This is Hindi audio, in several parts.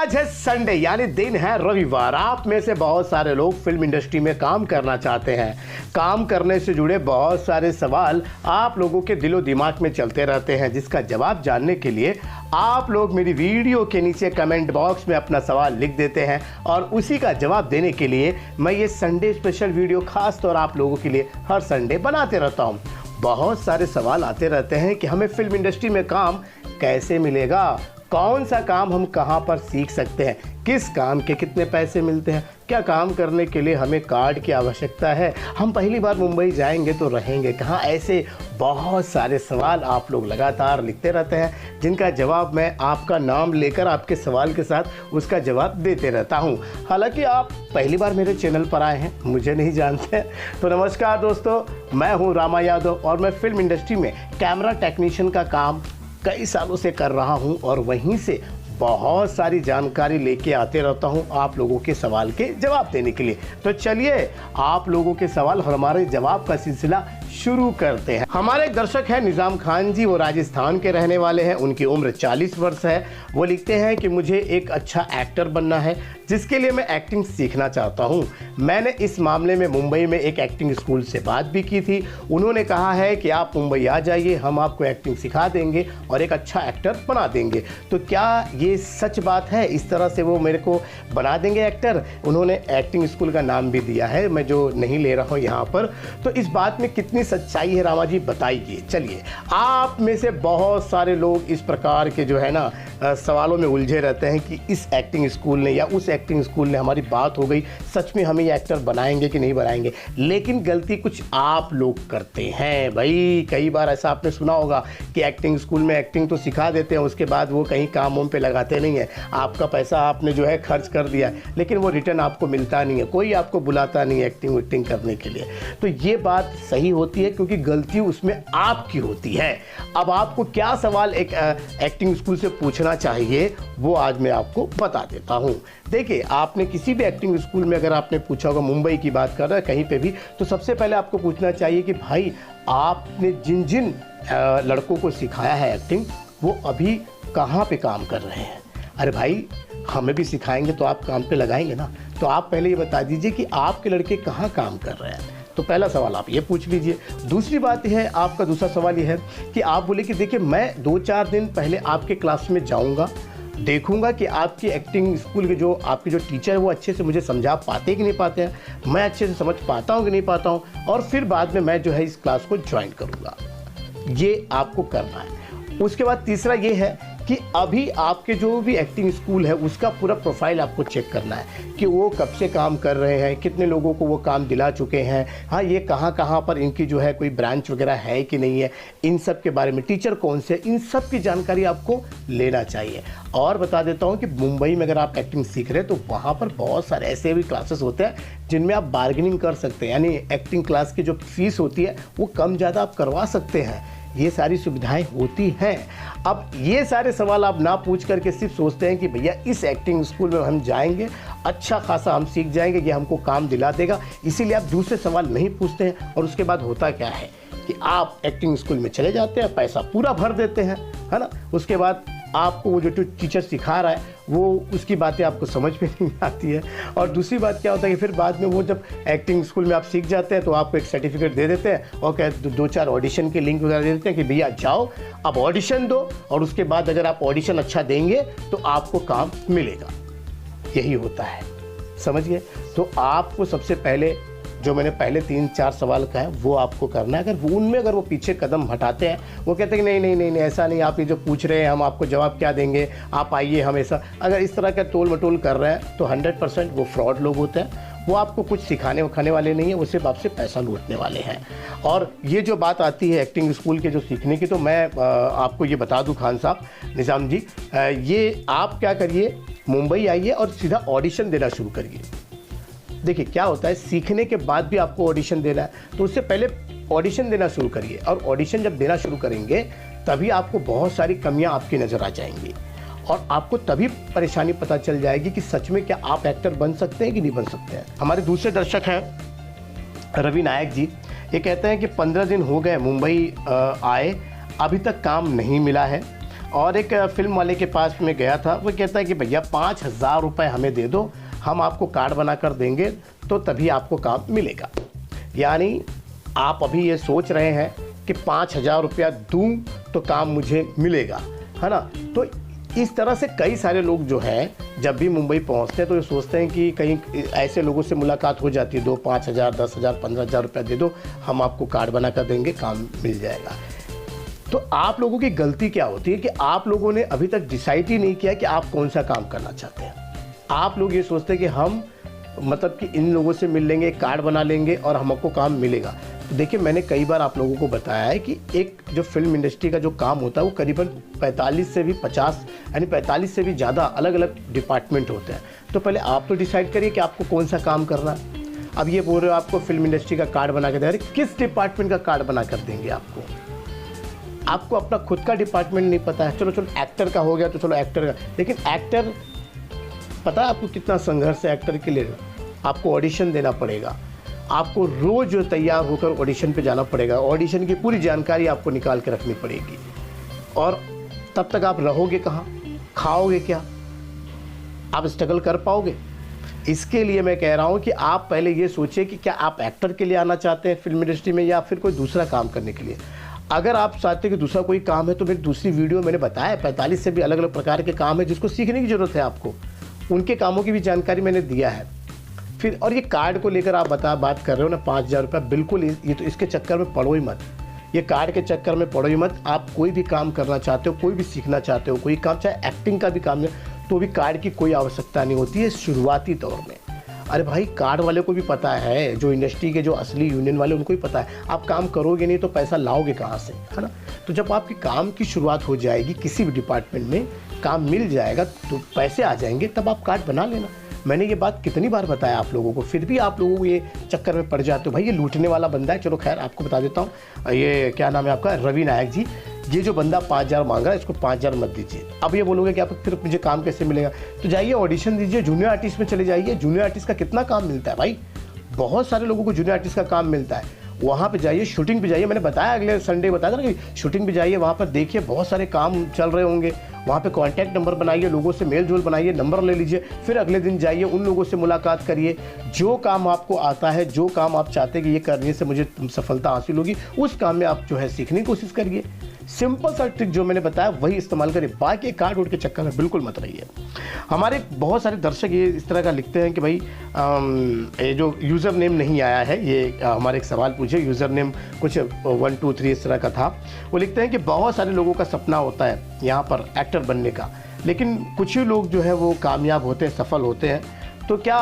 आज है संडे यानी दिन है रविवार। आप में से बहुत सारे लोग फिल्म इंडस्ट्री में काम करना चाहते हैं। काम करने से जुड़े बहुत सारे सवाल आप लोगों के दिलो दिमाग में चलते रहते हैं, जिसका जवाब जानने के लिए आप लोग मेरी वीडियो के नीचे कमेंट बॉक्स में अपना सवाल लिख देते हैं और उसी का जवाब देने के लिए मैं ये संडे स्पेशल वीडियो खास तौर आप लोगों के लिए हर संडे बनाते रहता हूँ। बहुत सारे सवाल आते रहते हैं कि हमें फिल्म इंडस्ट्री में काम कैसे मिलेगा, कौन सा काम हम कहां पर सीख सकते हैं, किस काम के कितने पैसे मिलते हैं, क्या काम करने के लिए हमें कार्ड की आवश्यकता है, हम पहली बार मुंबई जाएंगे तो रहेंगे कहाँ। ऐसे बहुत सारे सवाल आप लोग लगातार लिखते रहते हैं, जिनका जवाब मैं आपका नाम लेकर आपके सवाल के साथ उसका जवाब देते रहता हूं। हालांकि आप पहली बार मेरे चैनल पर आए हैं, मुझे नहीं जानते हैं, तो नमस्कार दोस्तों, मैं हूं रामा यादव और मैं फिल्म इंडस्ट्री में कैमरा टेक्नीशियन का काम कई सालों से कर रहा हूं और वहीं से बहुत सारी जानकारी लेके आते रहता हूं आप लोगों के सवाल के जवाब देने के लिए। तो चलिए आप लोगों के सवाल और हमारे जवाब का सिलसिला शुरू करते हैं। हमारे एक दर्शक हैं निज़ाम खान जी, वो राजस्थान के रहने वाले हैं, उनकी उम्र 40 वर्ष है। वो लिखते हैं कि मुझे एक अच्छा एक्टर बनना है, जिसके लिए मैं एक्टिंग सीखना चाहता हूं। मैंने इस मामले में मुंबई में एक एक्टिंग स्कूल से बात भी की थी। उन्होंने कहा है कि आप मुंबई आ जाइए, हम आपको एक्टिंग सिखा देंगे और एक अच्छा एक्टर बना देंगे। तो क्या ये सच बात है? इस तरह से वो मेरे को बना देंगे एक्टर? उन्होंने एक्टिंग स्कूल का नाम भी दिया है, मैं जो नहीं ले रहा हूँ यहाँ पर। तो इस बात में कितनी सच्चाई है रामा जी, बताइए। चलिए, आप में से बहुत सारे लोग इस प्रकार के जो है ना सवालों में उलझे रहते हैं कि इस एक्टिंग स्कूल ने या उस एक्टिंग स्कूल ने, हमारी बात हो गई, सच में हमें ये एक्टर बनाएंगे कि नहीं बनाएंगे। लेकिन गलती कुछ आप लोग करते हैं भाई। कई बार ऐसा आपने सुना होगा कि एक्टिंग स्कूल में एक्टिंग तो सिखा देते हैं, उसके बाद वो कहीं काम वाम पे लगाते नहीं है। आपका पैसा आपने जो है खर्च कर दिया, लेकिन वो रिटर्न आपको मिलता नहीं है, कोई आपको बुलाता नहीं है एक्टिंग विक्टिंग करने के लिए। तो ये बात सही होती है क्योंकि गलती उसमें आपकी होती है। अब आपको क्या सवाल एक एक्टिंग स्कूल से पूछना चाहिए वो आज मैं आपको बता देता हूं। देखिए, आपने किसी भी एक्टिंग स्कूल में अगर आपने पूछा होगा, मुंबई की बात कर रहा है कहीं पे भी, तो सबसे पहले आपको पूछना चाहिए कि भाई आपने जिन जिन लड़कों को सिखाया है एक्टिंग, वो अभी कहाँ पे काम कर रहे हैं। अरे भाई, हमें भी सिखाएंगे तो आप काम पे लगाएंगे ना। तो आप पहले ये बता दीजिए कि आपके लड़के कहाँ काम कर रहे हैं। तो पहला सवाल आप ये पूछ लीजिए। दूसरी बात यह है, आपका दूसरा सवाल यह है कि आप बोले कि देखिए मैं 2-4 दिन पहले आपके क्लास में जाऊंगा, देखूंगा कि आपकी एक्टिंग स्कूल के जो आपके जो टीचर है वो अच्छे से मुझे समझा पाते कि नहीं पाते हैं, मैं अच्छे से समझ पाता हूँ कि नहीं पाता हूँ, और फिर बाद में मैं जो है इस क्लास को ज्वाइन करूँगा। ये आपको करना है। उसके बाद तीसरा ये है कि अभी आपके जो भी एक्टिंग स्कूल है उसका पूरा प्रोफाइल आपको चेक करना है कि वो कब से काम कर रहे हैं, कितने लोगों को वो काम दिला चुके हैं, हाँ ये कहाँ कहाँ पर इनकी जो है कोई ब्रांच वगैरह है कि नहीं है, इन सब के बारे में, टीचर कौन से, इन सब की जानकारी आपको लेना चाहिए। और बता देता हूँ कि मुंबई में अगर आप एक्टिंग सीख रहे हैं तो वहाँ पर बहुत सारे ऐसे भी क्लासेस होते हैं जिनमें आप बार्गेनिंग कर सकते हैं, यानी एक्टिंग क्लास की जो फीस होती है वो कम ज़्यादा आप करवा सकते हैं। ये सारी सुविधाएं होती हैं। अब ये सारे सवाल आप ना पूछ करके सिर्फ सोचते हैं कि भैया इस एक्टिंग स्कूल में हम जाएंगे, अच्छा खासा हम सीख जाएंगे, ये हमको काम दिला देगा, इसीलिए आप दूसरे सवाल नहीं पूछते हैं। और उसके बाद होता क्या है कि आप एक्टिंग स्कूल में चले जाते हैं, पैसा पूरा भर देते हैं, है ना। उसके बाद आपको वो जो टीचर सिखा रहा है वो उसकी बातें आपको समझ में नहीं आती है। और दूसरी बात क्या होता है कि फिर बाद में वो जब एक्टिंग स्कूल में आप सीख जाते हैं तो आपको एक सर्टिफिकेट दे देते हैं और क्या 2-4 ऑडिशन के लिंक वगैरह दे देते हैं कि भैया जाओ अब ऑडिशन दो, और उसके बाद अगर आप ऑडिशन अच्छा देंगे तो आपको काम मिलेगा। यही होता है, समझिए। तो आपको सबसे पहले जो मैंने पहले 3-4 सवाल कहे वो आपको करना है। अगर उनमें अगर वो पीछे कदम हटाते हैं, वो कहते हैं कि नहीं नहीं नहीं नहीं ऐसा नहीं, आप ये जो पूछ रहे हैं हम आपको जवाब क्या देंगे, आप आइए हमेशा, अगर इस तरह का तोल मटोल कर रहे हैं तो 100% वो फ्रॉड लोग होते हैं। वो आपको कुछ सिखाने वखाने वाले नहीं है, वो सिर्फ आपसे पैसा लूटने वाले हैं। और ये जो बात आती है एक्टिंग स्कूल के जो सीखने की, तो मैं आपको ये बता दूं खान साहब, निज़ाम जी, ये आप क्या करिए, मुंबई आइए और सीधा ऑडिशन देना शुरू करिए। देखिए क्या होता है, सीखने के बाद भी आपको ऑडिशन देना है, तो उससे पहले ऑडिशन देना शुरू करिए। और ऑडिशन जब देना शुरू करेंगे तभी आपको बहुत सारी कमियां आपकी नज़र आ जाएंगी और आपको तभी परेशानी पता चल जाएगी कि सच में क्या आप एक्टर बन सकते हैं कि नहीं बन सकते हैं। हमारे दूसरे दर्शक हैं रवि नायक जी, ये कहते हैं कि 15 दिन हो गए मुंबई आए, अभी तक काम नहीं मिला है। और एक फिल्म वाले के पास में गया था, वो कहता है कि भैया 5,000 रुपये हमें दे दो, हम आपको कार्ड बना कर देंगे तो तभी आपको काम मिलेगा। यानी आप अभी ये सोच रहे हैं कि 5,000 रुपया दूँ तो काम मुझे मिलेगा, है ना। तो इस तरह से कई सारे लोग जो हैं जब भी मुंबई पहुंचते हैं तो ये सोचते हैं कि कहीं ऐसे लोगों से मुलाकात हो जाती है, दो 5,000, 10,000, 15,000 रुपया दे दो, हम आपको कार्ड बना कर देंगे, काम मिल जाएगा। तो आप लोगों की गलती क्या होती है कि आप लोगों ने अभी तक डिसाइड ही नहीं किया कि आप कौन सा काम करना चाहते हैं। आप लोग ये सोचते हैं कि हम मतलब कि इन लोगों से मिल लेंगे, कार्ड बना लेंगे और हमको काम मिलेगा। तो देखिए, मैंने कई बार आप लोगों को बताया है कि एक जो फिल्म इंडस्ट्री का जो काम होता है वो करीबन 45 से भी 50 यानी 45 से भी ज़्यादा अलग अलग डिपार्टमेंट होते हैं। तो पहले आप तो डिसाइड करिए कि आपको कौन सा काम करना है। अब ये बोल रहे हो आपको फिल्म इंडस्ट्री का कार्ड बना के दे रहे, किस डिपार्टमेंट का कार्ड बना कर देंगे आपको? आपको अपना खुद का डिपार्टमेंट नहीं पता है। चलो एक्टर का हो गया तो चलो एक्टर का, लेकिन एक्टर पता है आपको कितना संघर्ष है एक्टर के लिए? आपको ऑडिशन देना पड़ेगा, आपको रोज़ तैयार होकर ऑडिशन पे जाना पड़ेगा, ऑडिशन की पूरी जानकारी आपको निकाल के रखनी पड़ेगी। और तब तक आप रहोगे कहाँ, खाओगे क्या, आप स्ट्रगल कर पाओगे? इसके लिए मैं कह रहा हूँ कि आप पहले ये सोचिए कि क्या आप एक्टर के लिए आना चाहते हैं फिल्म इंडस्ट्री में या फिर कोई दूसरा काम करने के लिए। अगर आप चाहते हैं कि दूसरा कोई काम है तो मेरी दूसरी वीडियो मैंने बताया 45 से भी अलग अलग प्रकार के काम है जिसको सीखने की ज़रूरत है आपको, उनके कामों की भी जानकारी मैंने दिया है। फिर और ये कार्ड को लेकर आप बात कर रहे हो ना 5,000 रुपये, बिल्कुल ये तो इसके चक्कर में पड़ो ही मत, ये कार्ड के चक्कर में पड़ो ही मत। आप कोई भी काम करना चाहते हो, कोई भी सीखना चाहते हो, कोई काम चाहे एक्टिंग का भी काम है तो भी कार्ड की कोई आवश्यकता नहीं होती है शुरुआती दौर में। अरे भाई, कार्ड वाले को भी पता है, जो इंडस्ट्री के जो असली यूनियन वाले उनको भी पता है, आप काम करोगे नहीं तो पैसा लाओगे कहाँ से, है ना। तो जब आपकी काम की शुरुआत हो जाएगी, किसी भी डिपार्टमेंट में काम मिल जाएगा तो पैसे आ जाएंगे, तब आप कार्ड बना लेना। मैंने ये बात कितनी बार बताया आप लोगों को, फिर भी आप लोगों को ये चक्कर में पड़ जाते हो। भाई ये लूटने वाला बंदा है। चलो खैर, आपको बता देता हूँ, ये क्या नाम है आपका, रवि नायक जी। ये जो बंदा 5,000 मांग रहा है, इसको 5,000 मत दीजिए। अब ये बोलोगे कि आप फिर मुझे काम कैसे मिलेगा, तो जाइए ऑडिशन दीजिए, जूनियर आर्टिस्ट में चले जाइए। जूनियर आर्टिस्ट का कितना काम मिलता है भाई, बहुत सारे लोगों को जूनियर आर्टिस्ट का काम मिलता है। वहाँ पे जाइए, शूटिंग पे जाइए, मैंने बताया अगले संडे बताया था ना कि शूटिंग पे जाइए, वहाँ पर देखिए बहुत सारे काम चल रहे होंगे। वहाँ पे कांटेक्ट नंबर बनाइए, लोगों से मेल जोल बनाइए, नंबर ले लीजिए, फिर अगले दिन जाइए, उन लोगों से मुलाकात करिए। जो काम आपको आता है, जो काम आप चाहते हैं कि ये करने से मुझे सफलता हासिल होगी, उस काम में आप जो है सीखने की कोशिश करिए। सिंपल सा ट्रिक जो मैंने बताया वही इस्तेमाल करिए, बाकी कार्ड वोट के चक्कर में बिल्कुल मत रहिए। हमारे बहुत सारे दर्शक ये इस तरह का लिखते हैं कि भाई ये जो यूज़र नेम नहीं आया है, ये हमारे एक सवाल पूछे, यूज़र नेम कुछ 1 2 3 इस तरह का था। वो लिखते हैं कि बहुत सारे लोगों का सपना होता है यहाँ पर एक्टर बनने का, लेकिन कुछ ही लोग जो है वो कामयाब होते हैं, सफल होते हैं। तो क्या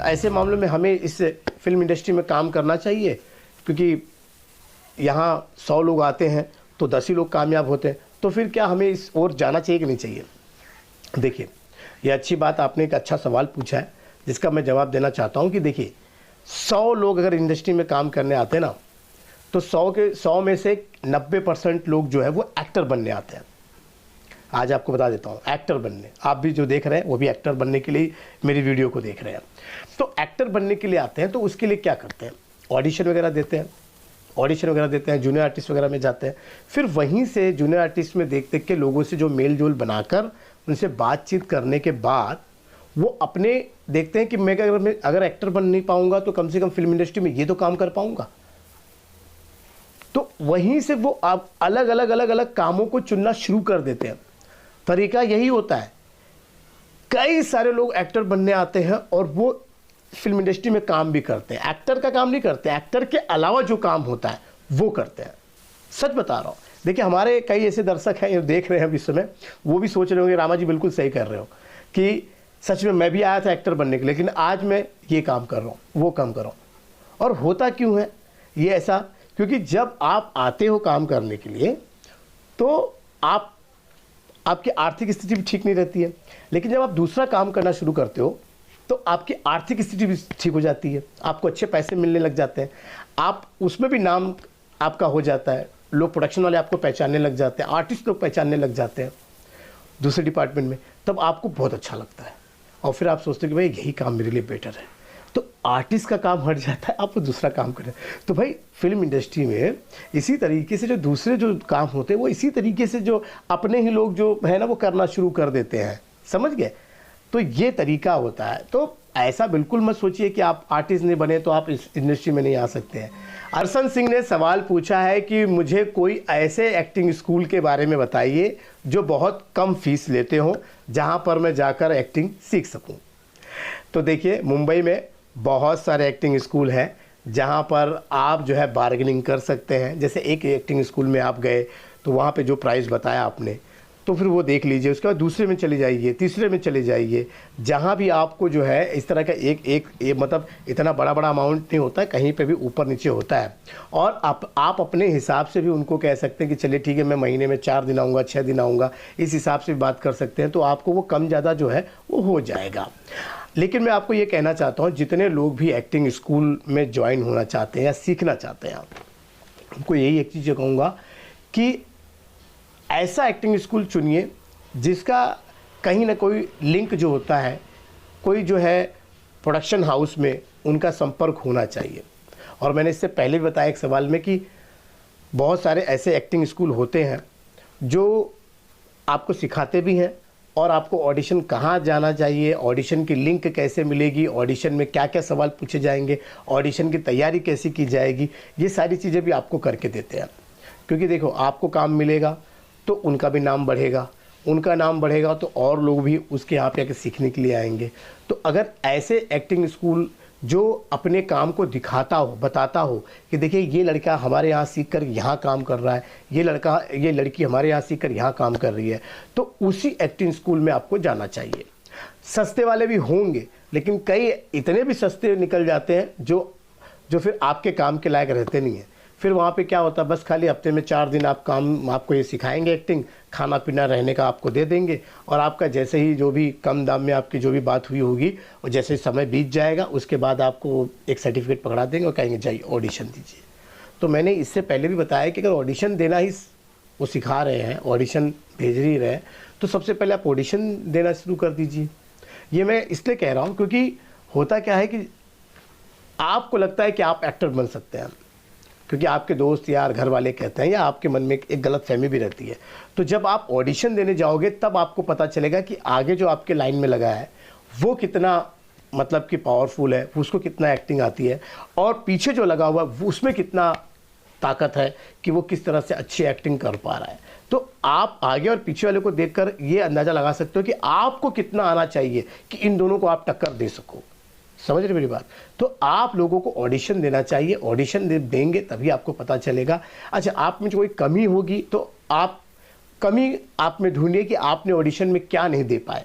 ऐसे मामलों में हमें इस फिल्म इंडस्ट्री में काम करना चाहिए? क्योंकि यहाँ 100 लोग आते हैं तो 10 ही लोग कामयाब होते हैं, तो फिर क्या हमें इस ओर जाना चाहिए कि नहीं चाहिए? देखिए, ये अच्छी बात, आपने एक अच्छा सवाल पूछा है जिसका मैं जवाब देना चाहता हूँ कि देखिए, 100 लोग अगर इंडस्ट्री में काम करने आते हैं ना, तो 100 में से 90% लोग जो है वो एक्टर बनने आते हैं। आज आपको बता देता हूँ, एक्टर बनने, आप भी जो देख रहे हैं वो भी एक्टर बनने के लिए मेरी वीडियो को देख रहे हैं। तो एक्टर बनने के लिए आते हैं तो उसके लिए क्या करते हैं, ऑडिशन वगैरह देते हैं, जूनियर आर्टिस्ट वगैरह में जाते हैं। फिर वहीं से जूनियर आर्टिस्ट में देख के लोगों से जो मेल जोल बनाकर उनसे बातचीत करने के बाद वो अपने देखते हैं कि मैं अगर एक्टर बन नहीं पाऊंगा तो कम से कम फिल्म इंडस्ट्री में ये तो काम कर पाऊंगा। तो वहीं से वो आप अलग अलग कामों को चुनना शुरू कर देते हैं। तरीका यही होता है। कई सारे लोग एक्टर बनने आते हैं और वो फिल्म इंडस्ट्री में काम भी करते हैं, एक्टर का काम नहीं करते, एक्टर के अलावा जो काम होता है वो करते हैं। सच बता रहा हूँ। देखिए, हमारे कई ऐसे दर्शक हैं, देख रहे हैं इस समय, वो भी सोच रहे होंगे रामा जी बिल्कुल सही कर रहे हो कि सच में मैं भी आया था एक्टर बनने के लिए, लेकिन आज मैं ये काम कर रहा हूँ, वो काम कर रहा हूँ। और होता क्यों है ये ऐसा? क्योंकि जब आप आते हो काम करने के लिए तो आपकी आर्थिक स्थिति भी ठीक नहीं रहती है, लेकिन जब आप दूसरा काम करना शुरू करते हो तो आपकी आर्थिक स्थिति भी ठीक हो जाती है, आपको अच्छे पैसे मिलने लग जाते हैं, आप उसमें भी नाम आपका हो जाता है, लोग प्रोडक्शन वाले आपको पहचानने लग जाते हैं, आर्टिस्ट लोग पहचानने लग जाते हैं दूसरे डिपार्टमेंट में, तब आपको बहुत अच्छा लगता है और फिर आप सोचते हैं कि भाई यही काम मेरे लिए बेटर है। तो आर्टिस्ट का काम हट जाता है, आप वो दूसरा काम करें। तो भाई फिल्म इंडस्ट्री में इसी तरीके से जो दूसरे जो काम होते हैं वो इसी तरीके से जो अपने ही लोग जो है ना वो करना शुरू कर देते हैं, समझ गए? तो ये तरीका होता है। तो ऐसा बिल्कुल मत सोचिए कि आप आर्टिस्ट नहीं बने तो आप इस इंडस्ट्री में नहीं आ सकते हैं। अरशन सिंह ने सवाल पूछा है कि मुझे कोई ऐसे एक्टिंग स्कूल के बारे में बताइए जो बहुत कम फीस लेते हो, जहां पर मैं जाकर एक्टिंग सीख सकूं। तो देखिए, मुंबई में बहुत सारे एक्टिंग स्कूल हैं जहां पर आप जो है बार्गेनिंग कर सकते हैं। जैसे एक एक्टिंग स्कूल में आप गए तो वहां पे जो प्राइस बताया आपने, तो फिर वो देख लीजिए, उसके बाद दूसरे में चले जाइए, तीसरे में चले जाइए, जहाँ भी आपको जो है इस तरह का एक मतलब इतना बड़ा अमाउंट नहीं होता है, कहीं पे भी ऊपर नीचे होता है। और आप अपने हिसाब से भी उनको कह सकते हैं कि चलिए ठीक है, मैं महीने में 4 दिन आऊँगा, 6 दिन आऊँगा, इस हिसाब से भी बात कर सकते हैं। तो आपको वो कम ज़्यादा जो है वो हो जाएगा। लेकिन मैं आपको ये कहना चाहता हूँ, जितने लोग भी एक्टिंग स्कूल में ज्वाइन होना चाहते हैं या सीखना चाहते हैं, उनको यही एक चीज़ कहूँगा कि ऐसा एक्टिंग स्कूल चुनिए जिसका कहीं ना कोई लिंक जो होता है, कोई जो है प्रोडक्शन हाउस में उनका संपर्क होना चाहिए। और मैंने इससे पहले भी बताया एक सवाल में कि बहुत सारे ऐसे एक्टिंग स्कूल होते हैं जो आपको सिखाते भी हैं और आपको ऑडिशन कहाँ जाना चाहिए, ऑडिशन की लिंक कैसे मिलेगी, ऑडिशन में क्या क्या सवाल पूछे जाएंगे, ऑडिशन की तैयारी कैसे की जाएगी, ये सारी चीज़ें भी आपको करके देते हैं। क्योंकि देखो, आपको काम मिलेगा तो उनका भी नाम बढ़ेगा, उनका नाम बढ़ेगा तो और लोग भी उसके यहाँ पे आके सीखने के लिए आएंगे। तो अगर ऐसे एक्टिंग स्कूल जो अपने काम को दिखाता हो, बताता हो कि देखिए ये लड़का हमारे यहाँ सीख कर यहाँ काम कर रहा है, ये लड़की हमारे यहाँ सीख कर यहाँ काम कर रही है, तो उसी एक्टिंग स्कूल में आपको जाना चाहिए। सस्ते वाले भी होंगे, लेकिन कई इतने भी सस्ते निकल जाते हैं जो फिर आपके काम के लायक रहते नहीं हैं। फिर वहाँ पे क्या होता है, बस खाली हफ्ते में 4 दिन आपको ये सिखाएंगे एक्टिंग, खाना पीना रहने का आपको दे देंगे, और आपका जैसे ही जो भी कम दाम में आपकी जो भी बात हुई होगी और जैसे समय बीत जाएगा उसके बाद आपको एक सर्टिफिकेट पकड़ा देंगे और कहेंगे जाइए ऑडिशन दीजिए। तो मैंने इससे पहले भी बताया कि अगर ऑडिशन देना ही वो सिखा रहे हैं, ऑडिशन भेज ही रहे हैं, तो सबसे पहले आप ऑडिशन देना शुरू कर दीजिए। ये मैं इसलिए कह रहा हूँ क्योंकि होता क्या है कि आपको लगता है कि आप एक्टर बन सकते हैं, क्योंकि आपके दोस्त यार घर वाले कहते हैं, या आपके मन में एक गलत फहमी भी रहती है। तो जब आप ऑडिशन देने जाओगे तब आपको पता चलेगा कि आगे जो आपके लाइन में लगा है वो कितना मतलब कि पावरफुल है, उसको कितना एक्टिंग आती है, और पीछे जो लगा हुआ है उसमें कितना ताकत है कि वो किस तरह से अच्छी एक्टिंग कर पा रहा है। तो आप आगे और पीछे वाले को देखकर ये अंदाज़ा लगा सकते हो कि आपको कितना आना चाहिए कि इन दोनों को आप टक्कर दे सको। समझ रहे मेरी बात? तो आप लोगों को ऑडिशन देना चाहिए, ऑडिशन देंगे तभी आपको पता चलेगा। अच्छा, आप में जो कोई कमी होगी तो आप कमी आप में ढूंढिए कि आपने ऑडिशन में क्या नहीं दे पाए,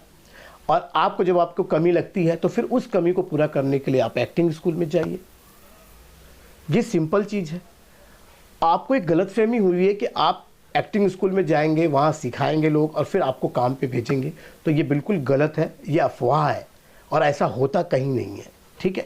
और आपको जब आपको कमी लगती है तो फिर उस कमी को पूरा करने के लिए आप एक्टिंग स्कूल में जाइए। ये सिंपल चीज़ है। आपको एक गलतफहमी हुई है कि आप एक्टिंग स्कूल में जाएंगे, वहाँ सिखाएंगे लोग और फिर आपको काम पे भेजेंगे, तो ये बिल्कुल गलत है, ये अफवाह है और ऐसा होता कहीं नहीं है। ठीक है,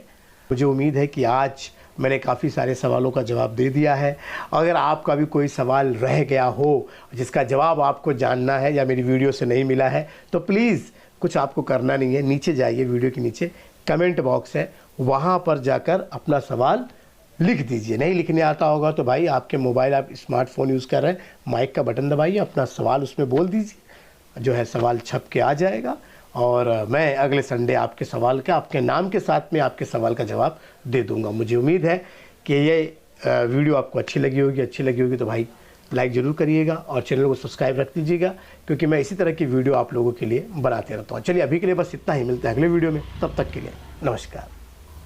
मुझे उम्मीद है कि आज मैंने काफ़ी सारे सवालों का जवाब दे दिया है। अगर आपका भी कोई सवाल रह गया हो जिसका जवाब आपको जानना है या मेरी वीडियो से नहीं मिला है, तो प्लीज़ कुछ आपको करना नहीं है, नीचे जाइए, वीडियो के नीचे कमेंट बॉक्स है, वहाँ पर जाकर अपना सवाल लिख दीजिए। नहीं लिखने आता होगा तो भाई आपके मोबाइल, आप स्मार्टफोन यूज़ कर रहे हैं, माइक का बटन दबाइए, अपना सवाल उसमें बोल दीजिए, जो है सवाल छप के आ जाएगा, और मैं अगले संडे आपके सवाल का, आपके नाम के साथ में आपके सवाल का जवाब दे दूंगा। मुझे उम्मीद है कि ये वीडियो आपको अच्छी लगी होगी तो भाई लाइक ज़रूर करिएगा और चैनल को सब्सक्राइब रख दीजिएगा, क्योंकि मैं इसी तरह की वीडियो आप लोगों के लिए बनाते रहता हूँ। चलिए अभी के लिए बस इतना ही, मिलते हैं अगले वीडियो में, तब तक के लिए नमस्कार।